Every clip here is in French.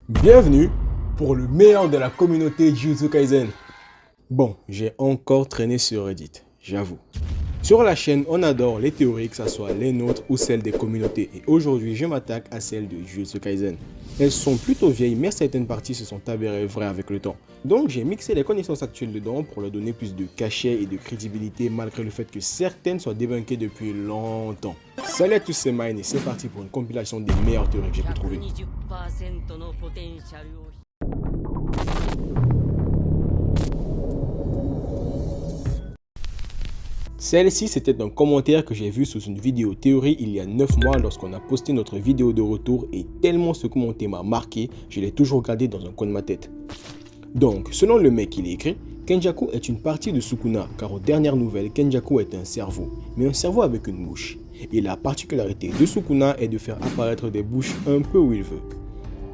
Bienvenue pour le meilleur de la communauté Jujutsu Kaisen. Bon, j'ai encore traîné sur Reddit, j'avoue. Sur la chaîne, on adore les théories, que ce soit les nôtres ou celles des communautés. Et aujourd'hui, je m'attaque à celles de Jujutsu Kaisen. Elles sont plutôt vieilles, mais certaines parties se sont avérées vraies avec le temps. Donc j'ai mixé les connaissances actuelles dedans pour leur donner plus de cachet et de crédibilité, malgré le fait que certaines soient débunkées depuis longtemps. Salut à tous, c'est Mine et c'est parti pour une compilation des meilleures théories que j'ai pu trouver. Celle-ci, c'était un commentaire que j'ai vu sous une vidéo théorie il y a 9 mois lorsqu'on a posté notre vidéo de retour et tellement ce commentaire m'a marqué, je l'ai toujours gardé dans un coin de ma tête. Donc, selon le mec, il est écrit, Kenjaku est une partie de Sukuna, car aux dernières nouvelles, Kenjaku est un cerveau, mais un cerveau avec une bouche. Et la particularité de Sukuna est de faire apparaître des bouches un peu où il veut.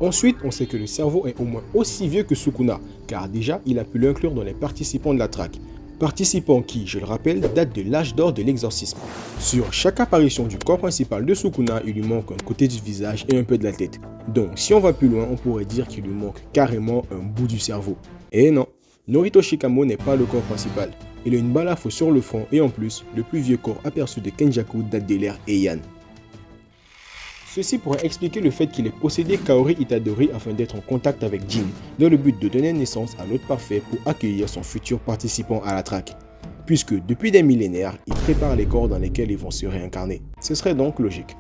Ensuite, on sait que le cerveau est au moins aussi vieux que Sukuna, car déjà, il a pu l'inclure dans les participants de la traque. Participants qui, je le rappelle, datent de l'âge d'or de l'exorcisme. Sur chaque apparition du corps principal de Sukuna, il lui manque un côté du visage et un peu de la tête. Donc, si on va plus loin, on pourrait dire qu'il lui manque carrément un bout du cerveau. Et non, Norito Shikamo n'est pas le corps principal. Il a une balafre sur le front et en plus, le plus vieux corps aperçu de Kenjaku date de l'ère Heian. Ceci pourrait expliquer le fait qu'il ait possédé Kaori Itadori afin d'être en contact avec Jin, dans le but de donner naissance à l'autre parfait pour accueillir son futur participant à la traque. Puisque depuis des millénaires, il prépare les corps dans lesquels ils vont se réincarner. Ce serait donc logique.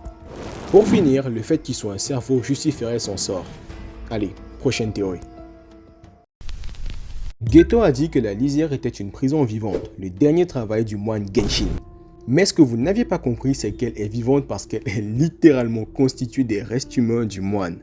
Pour finir, le fait qu'il soit un cerveau justifierait son sort. Allez, prochaine théorie. Geto a dit que la lisière était une prison vivante, le dernier travail du moine Genshin. Mais ce que vous n'aviez pas compris, c'est qu'elle est vivante parce qu'elle est littéralement constituée des restes humains du moine.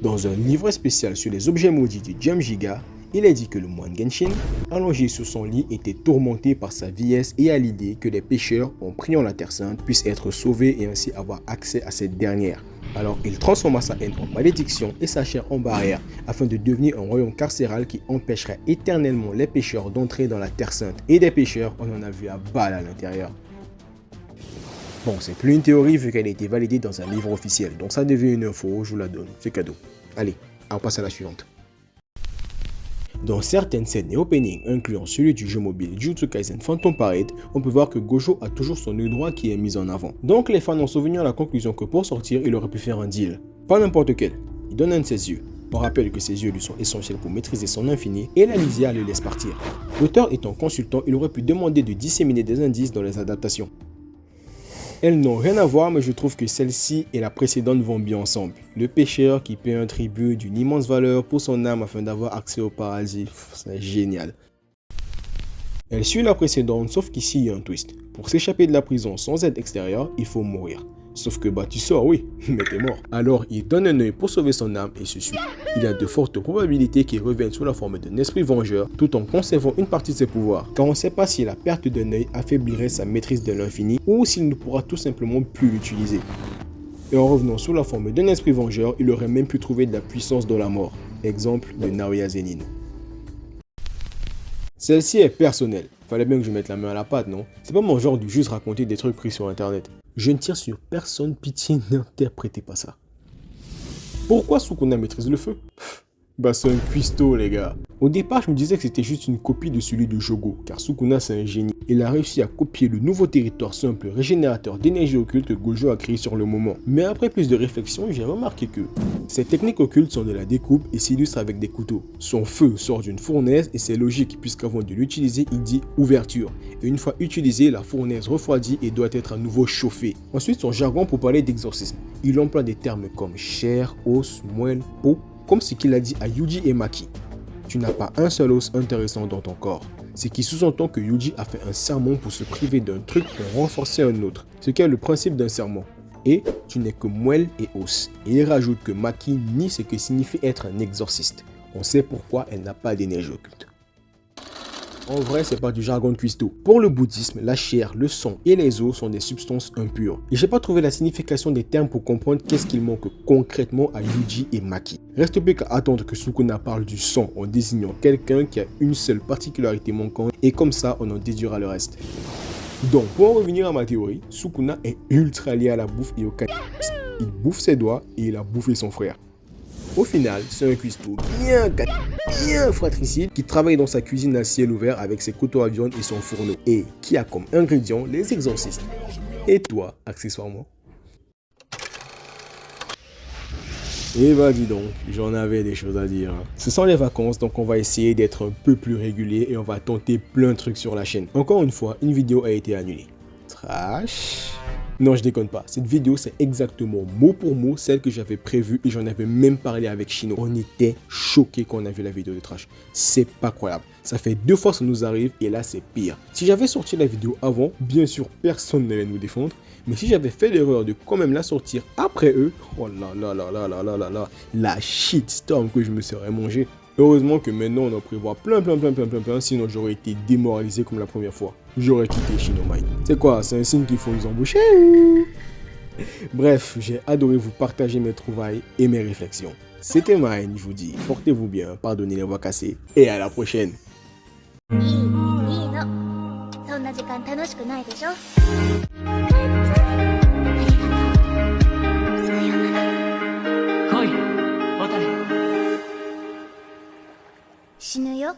Dans un livre spécial sur les objets maudits du Jump Giga, il est dit que le moine Genshin, allongé sur son lit, était tourmenté par sa vieillesse et à l'idée que les pécheurs, en priant la Terre Sainte, puissent être sauvés et ainsi avoir accès à cette dernière. Alors il transforma sa haine en malédiction et sa chair en barrière, afin de devenir un royaume carcéral qui empêcherait éternellement les pécheurs d'entrer dans la Terre Sainte. Et des pécheurs, on en a vu à balle à l'intérieur. Bon, c'est plus une théorie vu qu'elle a été validée dans un livre officiel, donc ça devient une info, je vous la donne, c'est cadeau. Allez, on passe à la suivante. Dans certaines scènes et openings, incluant celui du jeu mobile Jujutsu Kaisen Phantom Parade, on peut voir que Gojo a toujours son œil droit qui est mis en avant. Donc les fans en sont venus à la conclusion que pour sortir, il aurait pu faire un deal. Pas n'importe quel, il donne un de ses yeux. On rappelle que ses yeux lui sont essentiels pour maîtriser son infini et la lisière le laisse partir. L'auteur étant consultant, il aurait pu demander de disséminer des indices dans les adaptations. Elles n'ont rien à voir, mais je trouve que celle-ci et la précédente vont bien ensemble. Le pécheur qui paie un tribut d'une immense valeur pour son âme afin d'avoir accès au paradis, c'est génial. Elle suit la précédente, sauf qu'ici il y a un twist. Pour s'échapper de la prison sans aide extérieure, il faut mourir. Sauf que bah tu sors oui, mais t'es mort. Alors il donne un œil pour sauver son âme et se suit. Il y a de fortes probabilités qu'il revienne sous la forme d'un esprit vengeur tout en conservant une partie de ses pouvoirs. Car on ne sait pas si la perte d'un œil affaiblirait sa maîtrise de l'infini ou s'il ne pourra tout simplement plus l'utiliser. Et en revenant sous la forme d'un esprit vengeur, il aurait même pu trouver de la puissance dans la mort. Exemple de Naoya Zenin. Celle-ci est personnelle. Fallait bien que je mette la main à la pâte, non? C'est pas mon genre de juste raconter des trucs pris sur internet. Je ne tire sur personne, pitié, n'interprétez pas ça. Pourquoi Sukuna maîtrise le feu? Bah c'est un cuistot les gars. Au départ je me disais que c'était juste une copie de celui de Jogo, car Sukuna c'est un génie. Il a réussi à copier le nouveau territoire simple régénérateur d'énergie occulte que Gojo a créé sur le moment. Mais après plus de réflexion, j'ai remarqué que ces techniques occultes sont de la découpe et s'illustrent avec des couteaux. Son feu sort d'une fournaise et c'est logique puisqu'avant de l'utiliser, il dit ouverture. Et une fois utilisé, la fournaise refroidit et doit être à nouveau chauffée. Ensuite son jargon pour parler d'exorcisme. Il emploie des termes comme chair, os, moelle, peau, comme ce qu'il a dit à Yuji et Maki. Tu n'as pas un seul os intéressant dans ton corps. Ce qui sous-entend que Yuji a fait un sermon pour se priver d'un truc pour renforcer un autre. Ce qui est le principe d'un sermon. Et tu n'es que moelle et os. Et il rajoute que Maki nie ce que signifie être un exorciste. On sait pourquoi elle n'a pas d'énergie occulte. En vrai, c'est pas du jargon de cuistot. Pour le bouddhisme, la chair, le sang et les os sont des substances impures. Et j'ai pas trouvé la signification des termes pour comprendre qu'est-ce qu'il manque concrètement à Yuji et Maki. Reste plus qu'à attendre que Sukuna parle du sang en désignant quelqu'un qui a une seule particularité manquante et comme ça on en déduira le reste. Donc pour en revenir à ma théorie, Sukuna est ultra lié à la bouffe et au cannibalisme. Il bouffe ses doigts et il a bouffé son frère. Au final, c'est un cuistot bien fratricide qui travaille dans sa cuisine à ciel ouvert avec ses couteaux à viande et son fourneau et qui a comme ingrédient les exorcistes. Et toi, accessoirement? Eh bah dis donc, j'en avais des choses à dire. Ce sont les vacances, donc on va essayer d'être un peu plus régulier et on va tenter plein de trucs sur la chaîne. Encore une fois, une vidéo a été annulée. Trash. Non, je déconne pas. Cette vidéo, c'est exactement mot pour mot celle que j'avais prévue et j'en avais même parlé avec Chino. On était choqués quand on a vu la vidéo de Trash. C'est pas croyable. Ça fait 2 fois que ça nous arrive et là, c'est pire. Si j'avais sorti la vidéo avant, bien sûr, personne n'allait nous défendre. Mais si j'avais fait l'erreur de quand même la sortir après eux, oh là là là là là là là là, la shitstorm que je me serais mangé. Heureusement que maintenant on en prévoit plein, sinon j'aurais été démoralisé comme la première fois. J'aurais quitté Shinomai. C'est quoi, c'est un signe qu'il faut nous embaucher ou... Bref, j'ai adoré vous partager mes trouvailles et mes réflexions. C'était Mine, je vous dis, portez-vous bien, pardonnez les voix cassées et à la prochaine. そんな時間楽しくないでしょ。さよなら。来い、小谷。死ぬよ。